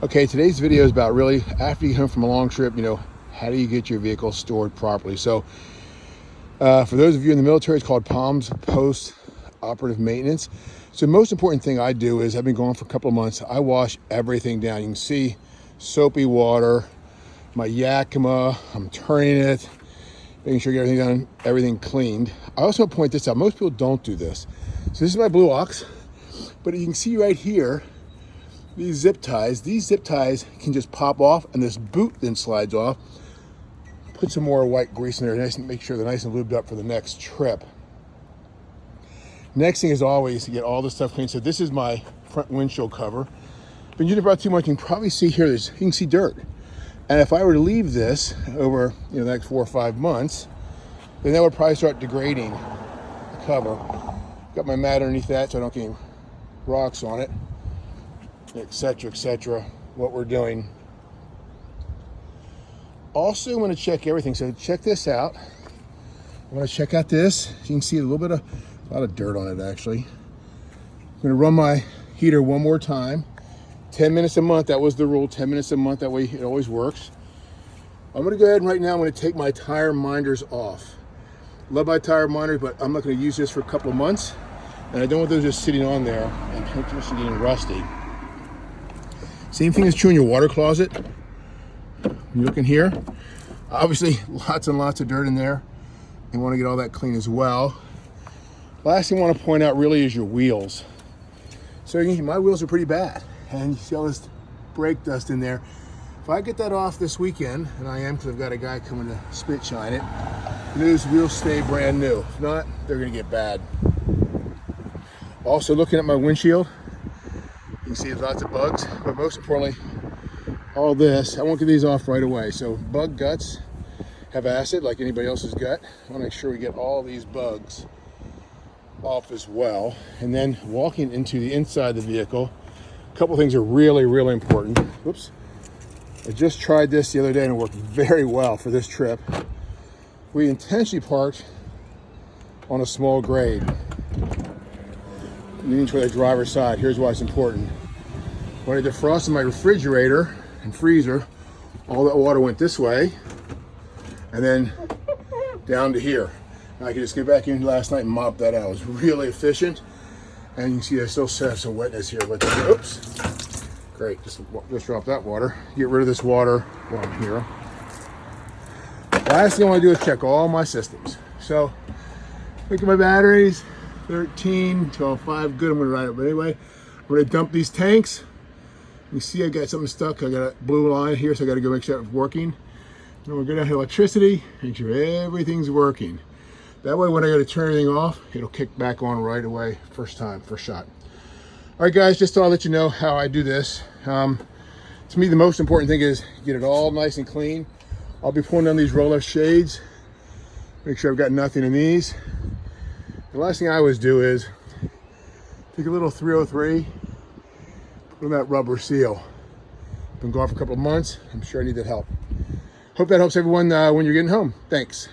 Okay, today's video is about really after you come from a long trip, how do you get your vehicle stored properly? So for those of you in the military, it's called POMS, post-operative maintenance. So the most important thing I do is I've been gone for a couple of months. I wash everything down. You can see soapy water, my Yakima, I'm turning it, making sure I get everything done, everything cleaned. I also want to point this out. Most people don't do this. So this is my Blue Ox, but you can see right here, these zip ties can just pop off, and this boot then slides off. Put some more white grease in there, nice and make sure they're nice and lubed up for the next trip. Next thing is always to get all this stuff clean. So this is my front windshield cover. Been using it about 2 months. You can probably see here, you can see dirt. And if I were to leave this over the next 4 or 5 months, then that would probably start degrading the cover. Got my mat underneath that so I don't get any rocks on it, etc., etc. What we're doing. Also, I'm going to check everything. So check this out. I'm going to check out this. You can see a lot of dirt on it actually. I'm going to run my heater one more time. 10 minutes a month. That was the rule. 10 minutes a month. That way it always works. I'm going to go ahead and right now I'm going to take my tire minders off. Love my tire minders, but I'm not going to use this for a couple of months, and I don't want those just sitting on there and potentially getting rusty. Same thing is true in your water closet. You look in here, obviously lots and lots of dirt in there. You want to get all that clean as well. Last thing I want to point out really is your wheels. So my wheels are pretty bad, and you see all this brake dust in there. If I get that off this weekend, and I am because I've got a guy coming to spit shine it, those wheels stay brand new. If not, they're going to get bad. Also looking at my windshield, you can see there's lots of bugs, but most importantly, all this, I won't get these off right away. So bug guts have acid like anybody else's gut. I want to make sure we get all these bugs off as well. And then walking into the inside of the vehicle, a couple things are really, really important. Whoops. I just tried this the other day and it worked very well for this trip. We intentionally parked on a small grade, leaning toward the driver's side. Here's why it's important. When I defrosted my refrigerator and freezer, all that water went this way and then down to here. And I could just get back in last night and mop that out. It was really efficient. And you can see I still have some wetness here, but oops. Great, just drop that water. Get rid of this water while I'm here. Last thing I want to do is check all my systems. So, look at my batteries, 13, 12, 5, good, I'm going to ride it. But anyway, I'm going to dump these tanks. You see I got something stuck. I got a blue line here, so I got to go make sure it's working. Then we're going to have electricity, make sure everything's working. That way when I got to turn everything off, it'll kick back on right away, first shot. All right, guys, just thought I'd let you know how I do this. To me, the most important thing is get it all nice and clean. I'll be pulling down these roll-up shades. Make sure I've got nothing in these. The last thing I always do is take a little 303, put on that rubber seal. Been gone for a couple of months. I'm sure I need that help. Hope that helps everyone when you're getting home. Thanks.